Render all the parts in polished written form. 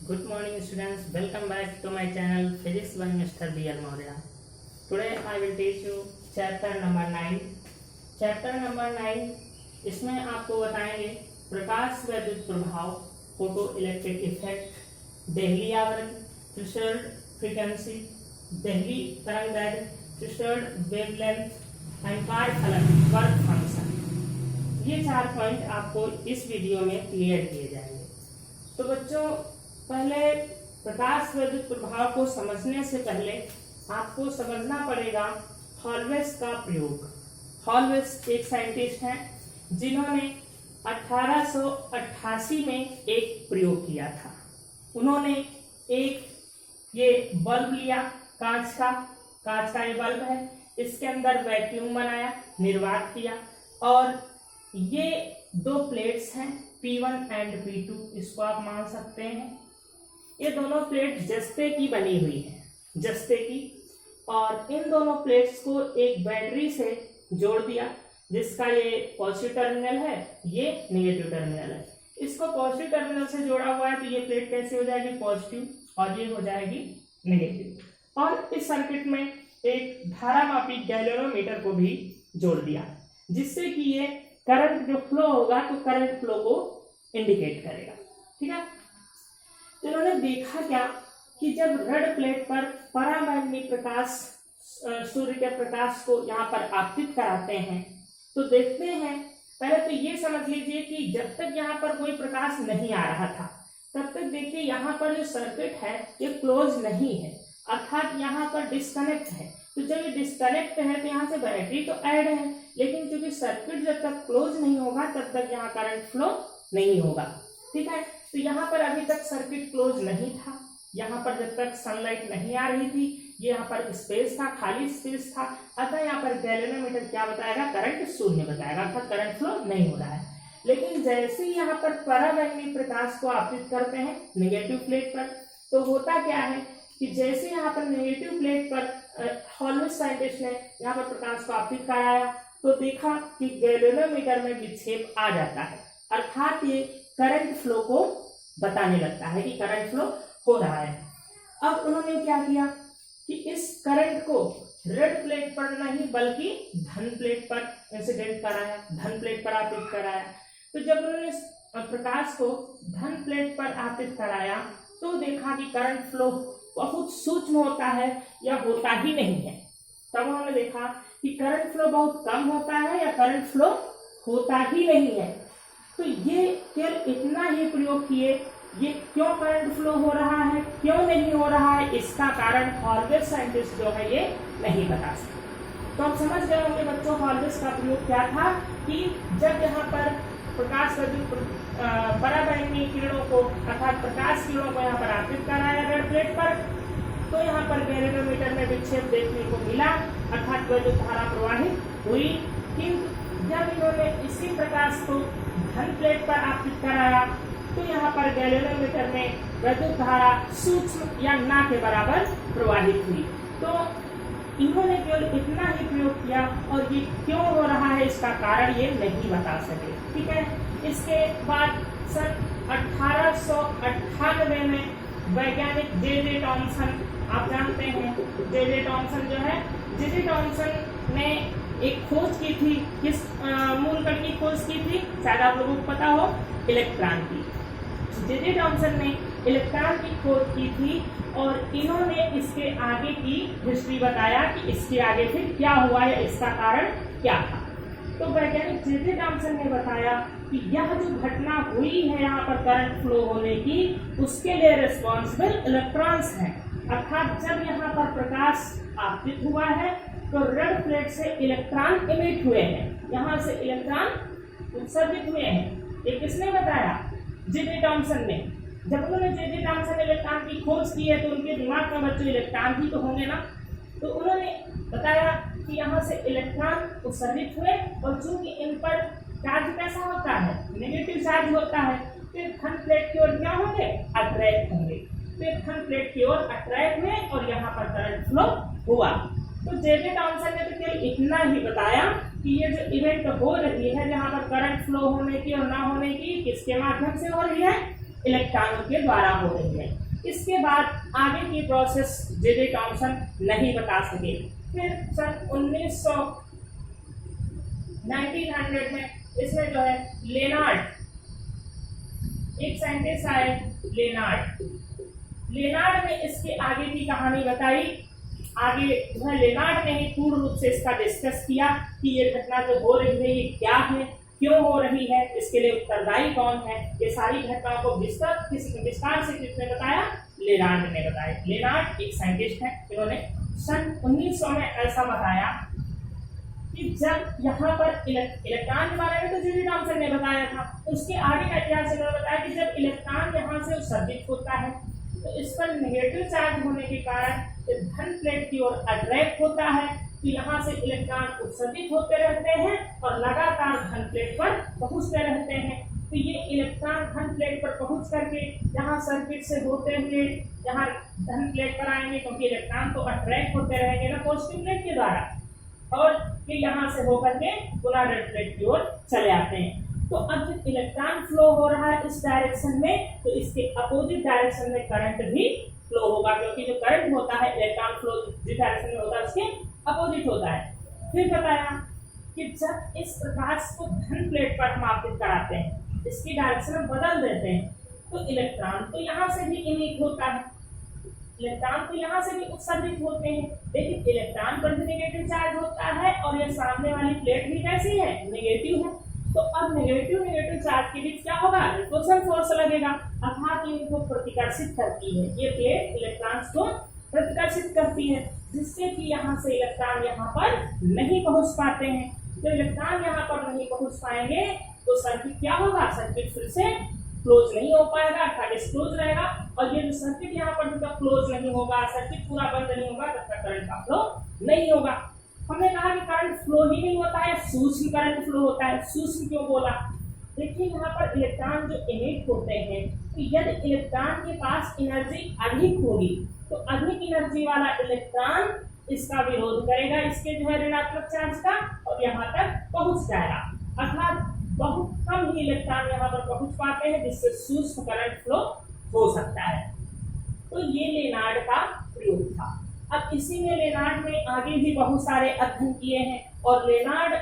Good morning students, welcome back to my channel Physics by Mr. B.L. Maurya. Today I will teach you chapter number 9. Chapter number 9 इसमें आपको बताएंगे प्रकाश वैद्युत प्रभाव, photo electric effect, देहली आवरण, threshold frequency, देहली तरंगदैर्घ्य, थ्रेशोल्ड वेवलेंथ एंड कार्य फलन वर्क फंक्शन। ये 4 पॉइंट आपको इस वीडियो में क्लियर किए जाएंगे। तो बच्चों, पहले प्रकाश वैद्युत प्रभाव को समझने से पहले आपको समझना पड़ेगा हॉलवेस का प्रयोग। हॉलवेस एक साइंटिस्ट हैं जिन्होंने 1888 में एक प्रयोग किया था। उन्होंने एक ये बल्ब लिया, कांच का ये बल्ब है, इसके अंदर वैक्यूम बनाया, निर्वात किया और ये 2 प्लेट्स हैं P1 एंड P2, इसको आप मान सकते हैं। ये दोनों प्लेट जस्ते की बनी हुई है, जस्ते की, और इन दोनों प्लेट्स को एक बैटरी से जोड़ दिया जिसका ये पॉजिटिव टर्मिनल है, ये नेगेटिव टर्मिनल है। इसको पॉजिटिव टर्मिनल से जोड़ा हुआ है तो ये प्लेट कैसे हो जाएगी पॉजिटिव और ये हो जाएगी नेगेटिव। और इस सर्किट में एक धारामापी गैल्वेनोमीटर को भी जोड़ दिया जिससे कि ये करंट जो फ्लो होगा तो करंट फ्लो को इंडिकेट करेगा। ठीक है, तो इन्होंने देखा क्या कि जब रेड प्लेट पर पराबैंगनी प्रकाश सूर्य के प्रकाश को यहाँ पर आपतित कराते हैं तो देखते हैं, पहले तो ये समझ लीजिए कि जब तक यहाँ पर कोई प्रकाश नहीं आ रहा था तब तक देखिए यहाँ पर जो सर्किट है ये क्लोज नहीं है, अर्थात यहाँ पर डिस्कनेक्ट है। तो जब ये डिस्कनेक्ट है तो यहाँ से बैटरी तो ऐड है, लेकिन क्योंकि सर्किट जब तक क्लोज नहीं होगा तब तक यहाँ करंट फ्लो नहीं होगा। ठीक है, तो यहाँ पर अभी तक सर्किट क्लोज नहीं था, यहाँ पर जब तक सनलाइट नहीं आ रही थी, ये यहाँ पर स्पेस था, खाली स्पेस था, अतः यहाँ पर गैल्वेनोमीटर क्या बताएगा, करंट शून्य बताएगा, अर्थात करंट फ्लो नहीं हो रहा है। लेकिन जैसे ही यहाँ पर पराबैंगनी प्रकाश को आपतित करते हैं नेगेटिव प्लेट पर, तो होता क्या है कि जैसे यहाँ पर नेगेटिव प्लेट पर हॉलवेस साइंटिस्ट ने यहाँ पर प्रकाश को आपतित कराया तो देखा कि गैल्वेनोमीटर में विक्षेप आ जाता है, अर्थात ये करंट फ्लो को बताने लगता है कि करंट फ्लो हो रहा है। अब उन्होंने क्या किया कि इस करंट को रेड प्लेट पर नहीं बल्कि धन प्लेट पर इंसिडेंट कराया, धन प्लेट पर आपतित कराया। तो जब उन्होंने प्रकाश को धन प्लेट पर आपतित कराया तो देखा कि करंट फ्लो बहुत सूक्ष्म होता है या होता ही नहीं है। तब उन्होंने देखा कि करंट फ्लो बहुत कम होता है या करंट फ्लो होता ही नहीं है। तो ये केवल इतना ही प्रयोग किए, ये क्यों करंट फ्लो हो रहा है, क्यों नहीं हो रहा है, इसका कारण हॉलवेस साइंटिस्ट जो है ये नहीं बता सकते। तो आप समझ गए होंगे बच्चों हॉलवेस का प्रयोग क्या था कि जब यहाँ पर प्रकाश पराबैंगनी किरणों को अर्थात प्रकाश किरणों को यहाँ पर आपतित कराया रेड प्लेट पर, तो यहाँ पर गैल्वेनोमीटर में विक्षेप देखने को मिला, अर्थात वैद्युत धारा प्रवाहित हुई। किंतु जब इन्होंने इसी प्रकाश को धन प्लेट पर आपतित कराया तो यहाँ पर गैल्वेनोमीटर में वैद्युत धारा सूक्ष्म या ना के बराबर प्रवाहित हुई। तो इन्होंने केवल इतना ही प्रयोग किया और ये क्यों हो रहा है इसका कारण ये नहीं बता सके। ठीक है, इसके बाद सन 1898 में वैज्ञानिक जे टॉमसन, आप जानते हैं जे टॉमसन जो है, जे टॉमसन ने एक खोज की थी, किस मूल कण की खोज की थी, शायद आप लोगों को पता हो, इलेक्ट्रॉन की। जे टॉमसन ने इलेक्ट्रॉन की खोज की थी और इन्होंने इसके आगे की हिस्ट्री बताया कि इसके आगे फिर क्या हुआ या इसका कारण क्या था। तो वैज्ञानिक जे टॉमसन ने बताया कि यह जो घटना हुई है यहाँ पर करंट फ्लो होने की, उसके लिए रिस्पॉन्सिबल इलेक्ट्रॉन्स हैं, अर्थात जब यहाँ पर प्रकाश आपतित हुआ है तो रेड प्लेट से इलेक्ट्रॉन इमिट हुए हैं, यहाँ से इलेक्ट्रॉन उत्सर्जित हुए हैं। ये किसने बताया, जे टॉमसन ने। जब उन्होंने जे टॉमसन इलेक्ट्रॉन की खोज की है तो उनके दिमाग में बच्चों इलेक्ट्रॉन भी तो होंगे ना, तो उन्होंने बताया कि यहाँ से इलेक्ट्रॉन उत्सर्जित हुए और चूंकि इन पर चार्ज कैसा होता है, नेगेटिव चार्ज होता है, तो धन प्लेट की ओर क्या होंगे, अट्रैक्ट होंगे। तो धन प्लेट की ओर अट्रैक्ट हुए और यहाँ पर करंट फ्लो हुआ। तो जे टॉमसन ने तो केवल इतना ही बताया कि ये जो इवेंट हो रही है जहाँ पर करंट फ्लो होने की और ना होने की किसके माध्यम से हो रही है, इलेक्ट्रॉनों के द्वारा हो रही है। इसके बाद आगे की प्रोसेस जे थॉमसन नहीं बता सके। फिर सन 1900 में इसमें जो है लेनार्ड, एक साइंटिस्ट आए लेनार्ड ने इसके आगे की कहानी बताई। आगे वह लेनार्ड ने ही पूर्ण रूप से इसका डिस्कस किया कि ये घटना जो हो रही है ये क्या है, क्यों हो रही है, इसके लिए उत्तरदायी कौन है। ये सारी घटनाओं को विस्तार से किसने बताया? लेनार्ड ने बताया। लेनार्ड एक साइंटिस्ट है, इन्होंने सन 1900 में ऐसा बताया कि जब यहाँ पर इलेक्ट्रॉन के बारे में तो जे थॉमसन ने बताया था, उसके आगे का इतिहास इन्होंने बताया कि जब इलेक्ट्रॉन यहाँ से उत्सर्जित होता है तो इस पर नेगेटिव चार्ज होने के कारण धन प्लेट की ओर अट्रैक्ट होता है, तो यहाँ से इलेक्ट्रॉन उत्सर्जित होते रहते हैं और लगातार धन प्लेट पर पहुंचते रहते हैं। तो ये इलेक्ट्रॉन धन प्लेट पर पहुंच करके यहाँ सर्किट से होते हुए यहाँ धन प्लेट पर आएंगे, क्योंकि इलेक्ट्रॉन तो अट्रैक्ट होते रहेंगे ना पॉजिटिव प्लेट के द्वारा, और फिर यहाँ से होकर के पुनः रेड प्लेट की ओर चले आते हैं। तो अब जब इलेक्ट्रॉन फ्लो हो रहा है इस डायरेक्शन में, तो इसके अपोजिट डायरेक्शन में करंट भी फ्लो होगा, क्योंकि जो करंट होता है इलेक्ट्रॉन फ्लो जिस डायरेक्शन में होता है उसके अपोजिट होता है। फिर बताया कि जब इस प्रकाश को धन प्लेट पर हम आपतित कराते हैं, इसकी डायरेक्शन में बदल देते हैं, तो इलेक्ट्रॉन तो यहाँ से भी इमिट होता है, इलेक्ट्रॉन तो यहाँ से भी उत्सर्जित होते हैं, लेकिन इलेक्ट्रॉन पर भी नेगेटिव चार्ज होता है और ये सामने वाली प्लेट भी कैसी है? नेगेटिव है। तो अब नेगेटिव चार्ज के बीच क्या होगा? रिपल्सन फोर्स लगेगा, अर्थात ये इनको प्रतिकर्षित करती है। ये प्लेट इलेक्ट्रॉन्स को प्रतिकर्षित करती है, जिससे कि यहाँ से इलेक्ट्रॉन यहाँ पर नहीं पहुंच पाते हैं। तो इलेक्ट्रॉन यहाँ पर नहीं पहुंच पाएंगे तो सर्किट क्या होगा? सर्किट फिर से क्लोज नहीं हो पाएगा, अर्थात क्लोज रहेगा। और ये जो सर्किट यहाँ पर जब तक क्लोज नहीं होगा, सर्किट पूरा बंद नहीं होगा, तब तक करंट का फ्लो नहीं होगा। हमने कहा कि करंट फ्लो ही नहीं होता है, सूक्ष्म करंट फ्लो होता है। सूक्ष्म क्यों बोला? देखिए यहाँ पर इलेक्ट्रॉन जो इमिट होते हैं, तो यदि इलेक्ट्रॉन के पास एनर्जी अधिक होगी तो अधिक एनर्जी वाला इलेक्ट्रॉन इसका विरोध करेगा, इसके जो है ऋणात्मक चार्ज का, और यहाँ तक पहुंच जाएगा। अर्थात बहुत कम ही इलेक्ट्रॉन यहाँ पर पहुंच पाते हैं, जिससे सूक्ष्म करंट फ्लो हो सकता है। तो ये लेनार्ड का प्रयोग था। अब इसी में लेनार्ड ने आगे भी बहुत सारे अध्ययन किए हैं, और लेनार्ड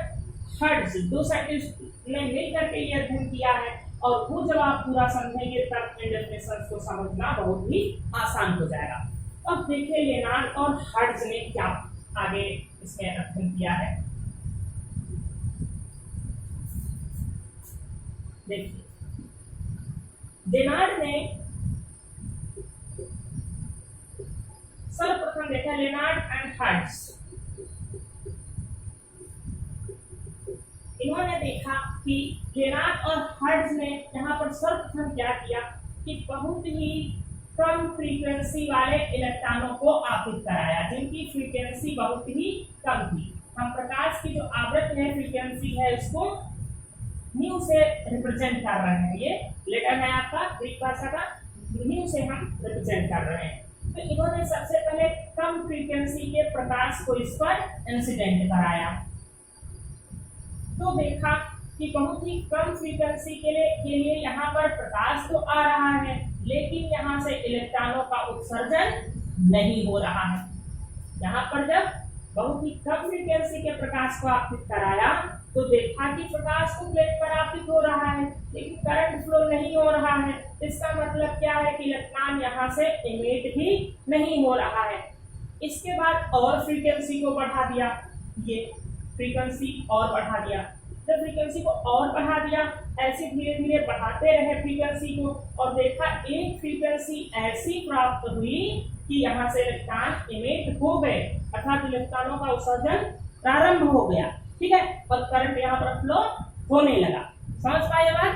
हर्ट्ज दो साइंटिस्ट ने मिलकर के ये अध्ययन किया है, और वो जब आप पूरा समझेंगे तब इन डेफिनेशंस को समझना बहुत ही आसान हो जाएगा। अब देखिए लेनार्ड और हर्ट्ज ने क्या आगे इसमें अध्ययन किया है। देखिए लेनार्ड ने सर्वप्रथम देखा लेनार्ड एंड हर्ट्ज, इन्होंने देखा कि लेनार्ड और हर्ट्ज ने यहाँ पर सर्वप्रथम क्या किया कि बहुत ही कम फ्रीक्वेंसी वाले इलेक्ट्रॉनों को आपतित कराया, जिनकी फ्रीक्वेंसी बहुत ही कम थी। हम प्रकाश की जो आवृत्ति है, फ्रीक्वेंसी है, उसको न्यू से रिप्रेजेंट कर रहे हैं। ये लेटर है आपका ग्रीक भाषा का, न्यू से हम रिप्रेजेंट कर रहे हैं। तो इन्होंने सबसे पहले कम फ्रीक्वेंसी के प्रकाश को इस पर इंसिडेंट कराया, तो देखा कि बहुत ही कम फ्रीक्वेंसी के लिए यहाँ पर प्रकाश तो आ रहा है, लेकिन यहाँ से इलेक्ट्रॉनों का उत्सर्जन नहीं हो रहा है। यहाँ पर जब बहुत ही कम फ्रीक्वेंसी के प्रकाश को आपतित कराया तो देखा कि प्रकाश को प्लेट पर आपतित हो रहा है, लेकिन करंट फ्लो नहीं हो रहा है। इसका मतलब क्या है कि इलेक्ट्रॉन यहाँ से इमिट भी नहीं हो रहा है। इसके बाद और फ्रीक्वेंसी को बढ़ा दिया, ये फ्रीक्वेंसी और बढ़ा दिया। जब फ्रीक्वेंसी को और बढ़ा दिया, ऐसे धीरे धीरे बढ़ाते रहे फ्रीक्वेंसी को, और देखा एक फ्रीक्वेंसी ऐसी प्राप्त हुई कि यहाँ से इलेक्ट्रॉन इमिट हो गए, अर्थात इलेक्ट्रॉनों का उत्सर्जन प्रारंभ हो गया। ठीक है, और करंट यहाँ पर फ्लो होने लगा। समझ पाए बात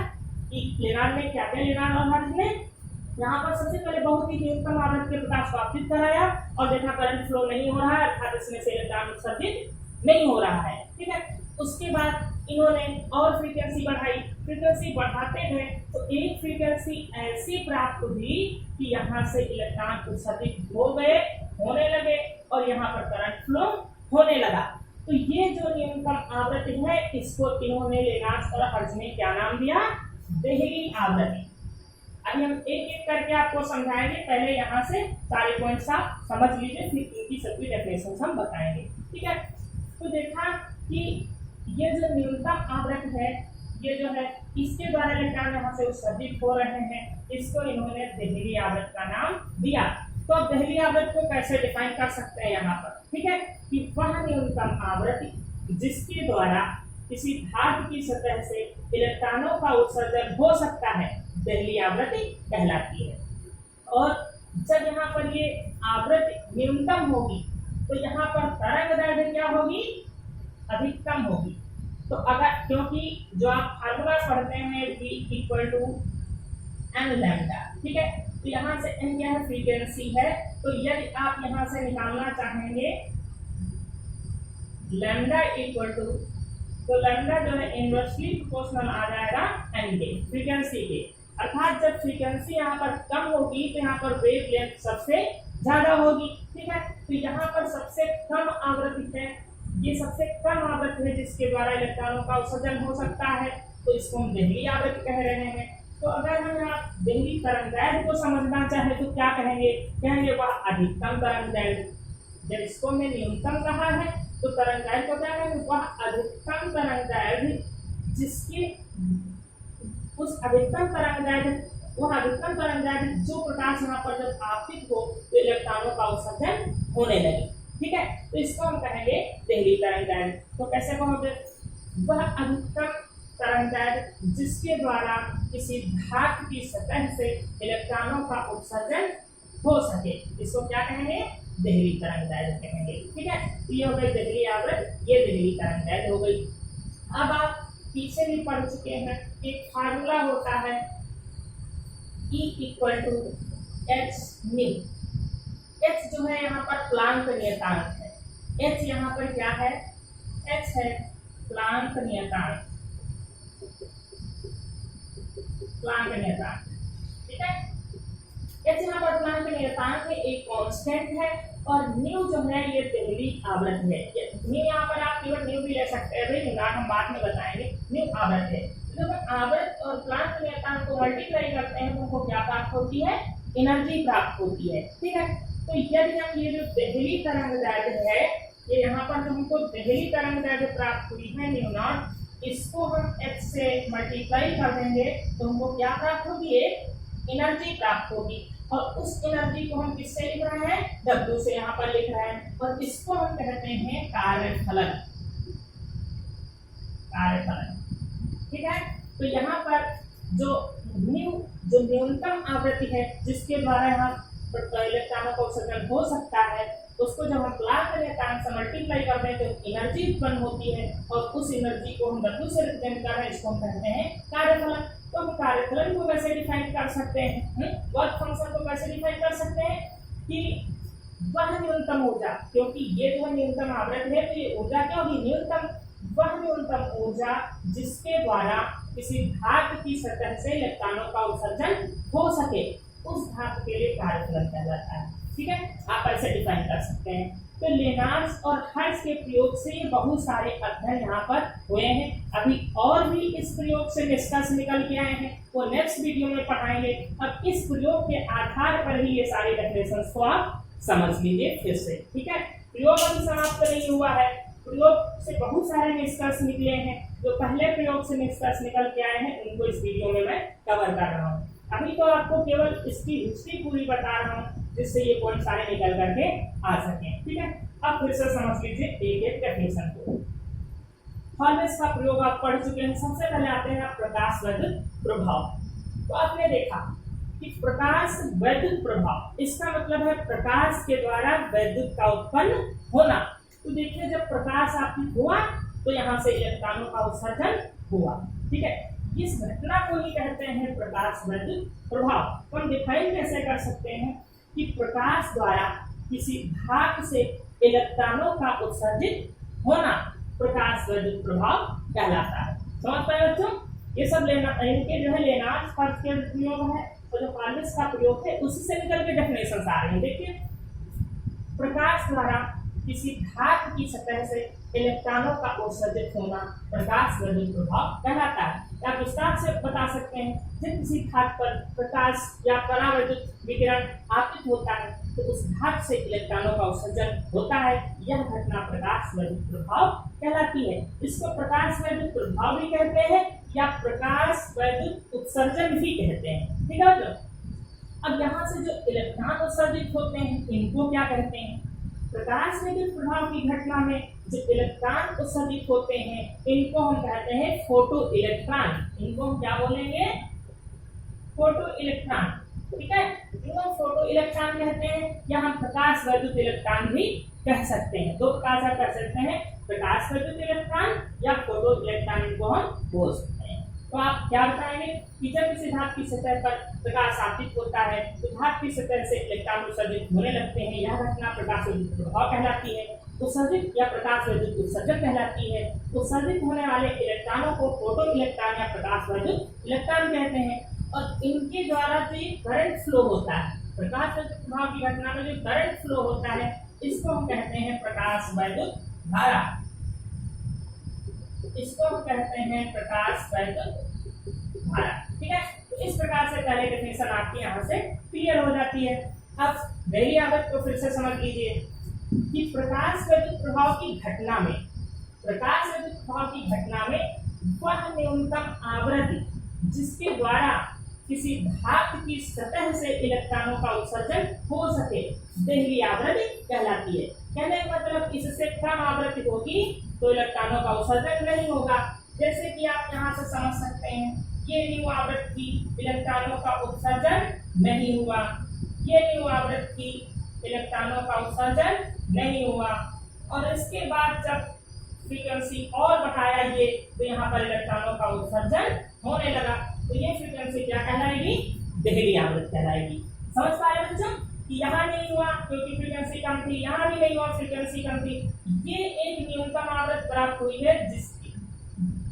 कि लेनार्ड ने क्या किया? लेनार्ड और हर्ट्ज ने यहाँ पर सबसे पहले बहुत ही न्यूनतम आवृत्ति के प्रकाश को आपतित कराया और देखा करंट फ्लो नहीं हो रहा है, अर्थात इसमें से इलेक्ट्रॉन उत्सर्जित नहीं हो रहा है। ठीक है, उसके बाद इन्होंने और फ्रीक्वेंसी बढ़ाई, फ्रीक्वेंसी बढ़ाते गए तो एक फ्रीक्वेंसी ऐसी प्राप्त हुई कि यहाँ से इलेक्ट्रॉन उत्सर्जित होने लगे और यहाँ पर करंट फ्लो होने लगा। तो ये जो न्यूनतम आवृत्ति है, इसको इन्होंने लेनार्ड और हर्ट्ज ने क्या नाम दिया? देहली आवृत्ति। अभी हम एक एक करके आपको समझाएंगे, पहले यहाँ से सारे पॉइंट्स आप समझ लीजिए, फिर इनकी सबकी डेफिनेशन हम बताएंगे। ठीक है, तो देखा कि ये जो न्यूनतम आवृत है, ये जो है इसके द्वारा इलेक्ट्रॉन यहाँ से उत्सर्जित हो रहे हैं, इसको इन्होंने देहली आवृत का नाम दिया। तो अब देहली आवृत को कैसे डिफाइन कर सकते हैं यहाँ पर, ठीक है, कि वह न्यूनतम आवृत्ति जिसके द्वारा किसी धातु की सतह से इलेक्ट्रॉनों का उत्सर्जन हो सकता है, देहली आवृत्ति कहलाती है। और जब यहाँ पर ये आवृत्ति न्यूनतम होगी तो यहाँ पर तरंगदैर्घ्य क्या होगी, अधिकतम होगी। तो अगर, क्योंकि जो आप फार्मूला पढ़ते हैं V = n लैम्डा, ठीक है, तो यहाँ से n क्या है, फ्रीक्वेंसी है। तो यदि आप यहाँ से निकालना चाहेंगे लैम्डा इक्वल टू, तो लैम्डा जो है इनवर्सली प्रोपोर्शनल आ जाएगा n के, फ्रीक्वेंसी के। अर्थात जब फ्रीक्वेंसी यहाँ पर कम होगी तो यहाँ पर वेवलेंथ सबसे ज्यादा होगी। ठीक है, तो यहाँ पर सबसे कम आवृत्ति है, ये सबसे कम आवृत्ति है जिसके द्वारा इलेक्ट्रॉनों का उत्सर्जन हो सकता है, तो इसको हम देहली आवृत्ति कह रहे हैं। तो अगर हम यहाँ देहली तरंगदैर्घ्य को समझना चाहे तो क्या कहेंगे, कहेंगे वह अधिकतम तरंगदैर्घ्य। जब इसको हमने न्यूनतम कहा है तो तरंगदैर्घ्य को क्या कहेंगे, वह अधिकतम तरंगदैर्घ्य जिसके, उस अधिकतम तरंगदैर्घ्य, वह अधिकतम तरंगदैर्घ्य जो प्रकाश यहाँ पर जब आपतित हो तो इलेक्ट्रॉनों का उत्सर्जन होने लगे। ठीक है, तो इसको हम कहेंगे देहली तरंगदैर्घ्य। तो कैसे कहोगे, वह अधिकतम तरंगदैर्घ्य जिसके द्वारा किसी धातु की सतह से इलेक्ट्रॉनों का उत्सर्जन हो सके, इसको क्या कहेंगे, देहली तरंगदैर्घ्य कहेंगे। ठीक है, ये हो गई देहली आवृत्ति, ये देहली तरंगदैर्घ्य हो गई। अब आप पीछे भी पढ़ चुके हैं, एक फार्मूला होता है E = h/μ। h जो है यहाँ पर प्लांक नियतांक है, h यहाँ पर क्या है, h है प्लांक नियतांक, प्लांक नियतांक। ठीक है, h यहाँ पर प्लांक नियतांक है, एक कांस्टेंट है, और न्यू जो है ये देहली आवृत्ति है। न्यू यहाँ पर आप केवल न्यू भी ले सकते हैं, भाई हम बाद में बताएंगे, न्यू आवृत्ति है। जब आवृत्ति और प्लांक नियतांक को मल्टीप्लाई करते हैं तो हमको क्या प्राप्त होती है, एनर्जी प्राप्त होती है। ठीक है, तो यदि हम ये जो देहली तरंगदैर्घ्य है, ये यहाँ पर जो हमको देहली तरंगदैर्घ्य प्राप्त हुई है न्यू नॉट, इसको हम h से मल्टीप्लाई कर देंगे तो हमको क्या प्राप्त होगी, एक एनर्जी प्राप्त होगी। और उस एनर्जी को हम किससे लिख रहे हैं, W से यहाँ पर लिख रहे हैं, और इसको हम कहते हैं कार्यफलन, कार्यफलन। ठीक है, तो यहाँ पर जो न्यूनतम आवृत्ति है जिसके द्वारा यहाँ इलेक्ट्रॉनों का उत्सर्जन हो सकता है, उसको जब हम प्लांक नियतांक से मल्टीप्लाई करते हैं तो एनर्जी उत्पन्न होती है, और उस एनर्जी को हम W से रिप्रेजेंट कर रहे हैं, इसको हम कहते हैं कार्यफलन। तो हम कार्यफलन को कैसे डिफाइन कर सकते हैं, वर्क फंक्शन को कैसे डिफाइन कर सकते हैं कि वह न्यूनतम ऊर्जा, क्योंकि ये जो न्यूनतम आवृत्ति है तो ये ऊर्जा क्या होगी, न्यूनतम, वह न्यूनतम ऊर्जा जिसके द्वारा किसी धातु की सतह से इलेक्ट्रॉनों का उत्सर्जन हो सके, उस धातु के लिए कार्यफलन कहलाता है। ठीक है, आप ऐसे डिफाइन कर सकते हैं। तो लेनार्स और हर्ट्ज के प्रयोग से ये बहुत सारे अध्ययन यहाँ पर हुए हैं, अभी और भी इस प्रयोग से निष्कर्ष निकल के आए हैं, वो नेक्स्ट वीडियो में पढ़ाएंगे। अब इस प्रयोग के आधार पर ही ये सारे डेफिनेशंस को आप समझ लीजिए फिर से। ठीक है, प्रयोग अभी समाप्त नहीं हुआ है, प्रयोग से बहुत सारे निष्कर्ष निकले हैं, जो पहले प्रयोग से निष्कर्ष निकल के आए हैं उनको इस वीडियो में मैं कवर कर रहा हूँ। अभी तो आपको केवल इसकी हिस्ट्री पूरी बता रहा हूँ जिससे ये पॉइंट सारे निकल करके आ सके। ठीक है, अब फिर से समझ लीजिए एक एक डेफिनेशन को। हॉर्नेस का प्रयोग आप पढ़ चुके हैं। सबसे पहले आते हैं प्रकाश वैद्युत प्रभाव। तो आपने देखा कि प्रकाश वैद्युत प्रभाव, इसका मतलब है प्रकाश के द्वारा वैद्युत का उत्पन्न होना। तो देखिए, जब प्रकाश आपकी हुआ तो यहाँ से इलेक्ट्रॉनों का उत्सर्जन हुआ। ठीक है, इस घटना को ही कहते हैं प्रकाश वैद्युत प्रभाव। हम डिफाइन कैसे कर सकते हैं कि प्रकाश द्वारा किसी धातु से इलेक्ट्रॉनों का उत्सर्जित होना प्रकाश वैद्युत प्रभाव कहलाता है। समझ पाए बच्चों, ये सब इनके जो है लेनार्स फर्स्ट के प्रयोग है, और जो हॉर्नेस का प्रयोग है उसी से निकल के डेफिनेशन आ रही है। देखिए, प्रकाश द्वारा किसी धातु की सतह से इलेक्ट्रॉनों का उत्सर्जित होना प्रकाश वर्धित प्रभाव कहलाता है। आप विस्तार से बता सकते हैं, जब किसी धातु पर प्रकाश या परावैद्युत विकिरण आपतित होता है तो उस धातु से इलेक्ट्रॉनों का उत्सर्जन होता है। यह घटना प्रकाश वर्धित प्रभाव कहलाती है। इसको प्रकाश वर्धित प्रभाव भी कहते हैं या प्रकाश वर्धित उत्सर्जन भी कहते हैं। ठीक है बच्चों, अब यहाँ से जो इलेक्ट्रॉन उत्सर्जित होते हैं इनको क्या कहते हैं? प्रकाश वर्धित प्रभाव की घटना में जो इलेक्ट्रॉन उत्सर्जित होते हैं इनको हम कहते हैं फोटो इलेक्ट्रॉन। इनको हम क्या बोलेंगे? Photo electron. ठीक है, इनको फोटो इलेक्ट्रॉन कहते हैं या हम प्रकाश वर्धित इलेक्ट्रॉन भी कह सकते हैं। दो प्रकार से कह सकते हैं, प्रकाश वर्धित इलेक्ट्रॉन या फोटो इलेक्ट्रॉन, इनको हम बोल सकते हैं। तो आप क्या बताएंगे कि जब किसी धातु की सतह पर प्रकाश आपतित होता है तो धातु की सतह से इलेक्ट्रॉन उत्सर्जित होने लगते हैं। यह घटना प्रकाश वर्धित प्रभाव कहलाती है। उत्सर्जित या प्रकाश वर्धित उत्सर्जन कहलाती है। उत्सर्जित होने वाले इलेक्ट्रॉनों को फोटो इलेक्ट्रॉन या प्रकाश वर्धित इलेक्ट्रॉन कहते हैं और इनके द्वारा जो करंट फ्लो होता है, प्रकाश वर्धित प्रभाव की घटना में जो करंट फ्लो होता है इसको हम कहते हैं प्रकाश वर्धित धारा। इसको हम कहते हैं प्रकाश वर्धित धारा। ठीक है, तो इस प्रकार से पहले डेफिनेशन आपकी यहाँ से क्लियर हो जाती है। अब पहली आदत को फिर से समझ लीजिए कि प्रकाश वर्धित प्रभाव की घटना में, प्रकाश वर्धित प्रभाव की घटना में वह न्यूनतम आवृत्ति जिसके द्वारा किसी धातु की सतह से इलेक्ट्रॉनों का उत्सर्जन हो सके देहली आवृत्ति कहलाती है। कहने का मतलब इससे कम आवृत्ति होगी तो इलेक्ट्रॉनों का उत्सर्जन नहीं होगा। जैसे कि आप यहाँ से समझ सकते हैं, ये न्यू आवृत्ति इलेक्ट्रॉनों का उत्सर्जन नहीं हुआ, ये न्यू आवृत्ति इलेक्ट्रॉनों का उत्सर्जन नहीं हुआ और इसके बाद जब फ्रीक्वेंसी और बढ़ाया ये तो यहाँ पर इलेक्ट्रॉनों का उत्सर्जन होने लगा। तो ये फ्रीक्वेंसी क्या कहलाएगी? देहली आवृत्ति कहलाएगी। समझ पा रहे बच्चों कि यहाँ नहीं हुआ क्योंकि फ्रीक्वेंसी कम थी, यहाँ भी नहीं हुआ फ्रीक्वेंसी कम थी। ये एक न्यूनतम आवृत्ति प्राप्त हुई है जिसकी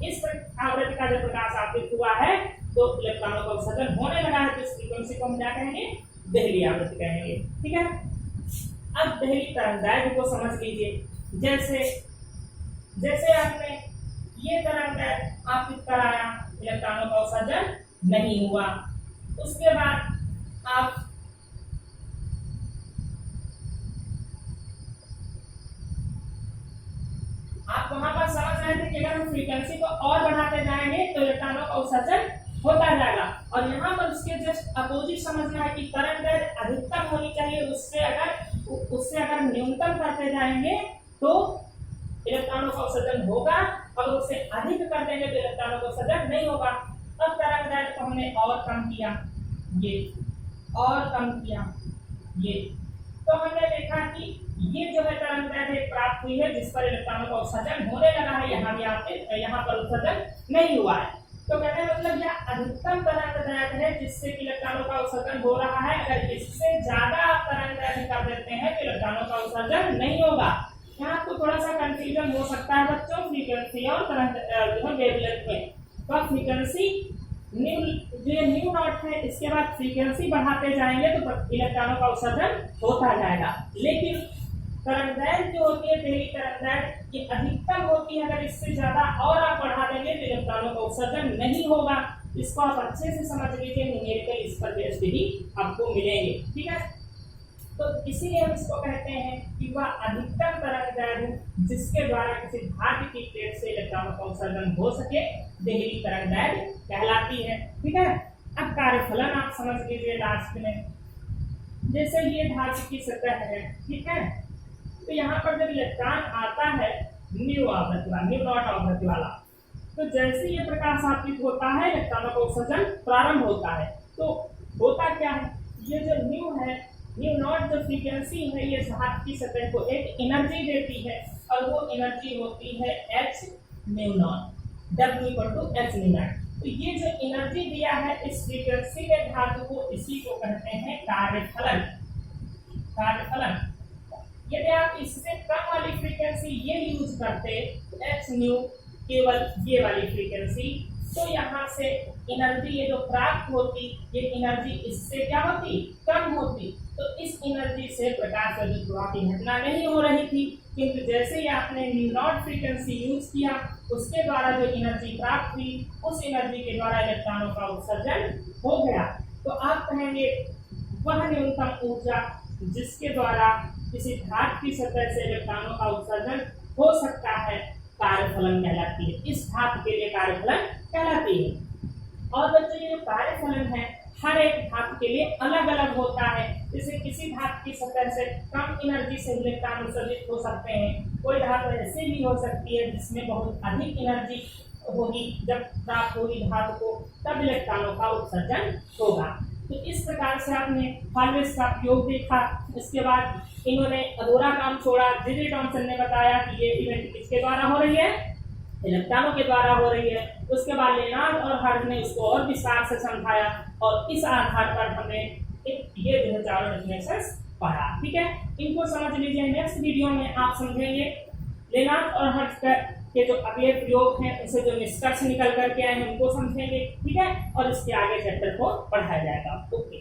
इस आवृत्ति का जब प्रकाश आपतित हुआ है तो इलेक्ट्रॉनों का उत्सर्जन होने लगा है। तो इस फ्रीक्वेंसी को हम क्या कहेंगे? देहली आवृत्ति कहेंगे। ठीक है, अब देहली तरंगदैर्घ्य को समझ लीजिए। जैसे आपने ये तरंगदैर्घ्य आपतित कराया, इलेक्ट्रॉनों का उत्सर्जन नहीं हुआ, उसके बाद आप वहां पर समझ रहे थे कि अगर हम फ्रीक्वेंसी को और बढ़ाते जाएंगे तो इलेक्ट्रॉनों का उत्सर्जन होता जाएगा। और यहाँ पर उसके जस्ट अपोजिट समझना है कि तरंगदैर्घ्य अधिकतम होनी चाहिए, उससे अगर न्यूनतम करते जाएंगे तो इलेक्ट्रॉनों का उत्सर्जन होगा और उससे अधिक कर देंगे तो इलेक्ट्रॉनों का उत्सर्जन नहीं होगा। अब तरंगदैर्घ्य को हमने और कम किया, ये और कम किया, ये तो हमने देखा कि ये जो है तरंगदैर्घ्य प्राप्त हुई है जिस पर इलेक्ट्रॉनों का उत्सर्जन होने लगा है। यहाँ भी आपके यहाँ पर उत्सर्जन नहीं हुआ है। तो कहने का मतलब यह अधिकतम तरंगदैर्घ्य है जिससे कि इलेक्ट्रॉनों का उत्सर्जन हो रहा है। अगर इससे ज्यादा आप तरंगदैर्घ्य कर देते हैं तो इलेक्ट्रॉनों का उत्सर्जन नहीं होगा। यहाँ आपको थोड़ा सा कंफ्यूजन हो सकता है बच्चों फ्रीक्वेंसी और वेवलेंथ में। तो फ्रीक्वेंसी न्यू नॉट है, इसके बाद फ्रीक्वेंसी बढ़ाते जाएंगे तो इलेक्ट्रॉनों का उत्सर्जन होता जाएगा। लेकिन तरंगदैर्घ्य जो होती है देहली तरंगदैर्घ्य ये अधिकतम होती है। अगर इससे ज्यादा और आप बढ़ा देंगे तो इलेक्ट्रॉनों का उत्सर्जन नहीं होगा। इसको आप अच्छे से समझ लीजिए, न्यूमेरिकल इस पर बेस्ड भी आपको मिलेंगे। ठीक है, तो इसीलिए हम इसको कहते हैं कि वह अधिकतम तरंगदैर्घ्य जिसके द्वारा किसी धातु की प्लेट से इलेक्ट्रॉनों का उत्सर्जन हो सके देहली तरंगदैर्घ्य कहलाती है। ठीक है, अब कार्यफलन आप समझ लीजिए लास्ट में। जैसे ये धातु की सतह है, ठीक है, तो यहाँ पर जब इलेक्ट्रॉन आता है न्यू आवृत्ति वाला, न्यू नॉट आवृत्ति वाला, तो जैसे ये प्रकाश आपतित होता है इलेक्ट्रॉनों का उत्सर्जन प्रारंभ होता है। तो होता क्या है, ये जो न्यू है, न्यू नॉट जो फ्रीक्वेंसी है ये धातु की सतह को एक एनर्जी देती है और वो एनर्जी होती है h new not, W = h new not. तो ये जो एनर्जी दिया है इस फ्रीक्वेंसी में धातु को, इसी को कहते हैं कार्यफलन। कार्यफलन यदि आप इससे कम वाली फ्रीक्वेंसी ये यूज करते h न्यू, केवल ये वाली फ्रीक्वेंसी तो यहाँ से एनर्जी ये जो प्राप्त होती, ये एनर्जी इससे क्या होती, कम होती। तो इस एनर्जी से प्रकाश विद्युत प्रवाह की घटना नहीं हो रही थी, किंतु जैसे ही आपने न्यू नॉट फ्रीक्वेंसी यूज किया, उसके द्वारा जो एनर्जी प्राप्त हुई, उस एनर्जी के द्वारा इलेक्ट्रॉनों का उत्सर्जन हो गया। तो आप कहेंगे वह न्यूनतम ऊर्जा जिसके द्वारा किसी धातु की सतह से इलेक्ट्रॉनों का उत्सर्जन हो सकता है, कार्यफलन कहलाती है। इस धातु के लिए कार्यफलन कहलाती है। और बच्चों ये जो कार्यफलन है हर एक धातु के लिए अलग अलग होता है। जैसे किसी धातु की सतह से कम एनर्जी से इलेक्ट्रॉन उत्सर्जित हो सकते हैं, कोई धातु ऐसे भी हो सकती है जिसमें बहुत अधिक एनर्जी होगी, जब प्राप्त होगी धातु को तब इलेक्ट्रॉनों का उत्सर्जन होगा। तो इस प्रकार से आपने हॉलवेज का प्रयोग देखा। इसके बाद इन्होंने अधूरा काम छोड़ा। जे.जे. थॉमसन ने बताया कि ये इवेंट किसके द्वारा हो रही है, इलेक्ट्रॉनों के द्वारा हो रही है। उसके बाद लेनार्ड और हर्ट्ज ने इसको और विस्तार से समझाया और इस आधार पर हमने ये जो चारों डेफिनेशंस पढ़ा। ठीक है, इनको समझ लीजिए। नेक्स्ट वीडियो में आप समझेंगे लेनार्ड और हर्ट्ज के जो अगले प्रयोग हैं, उसे जो निष्कर्ष निकल करके आए हैं उनको समझेंगे। ठीक है, और इसके आगे चैप्टर को पढ़ाया जाएगा। ओके।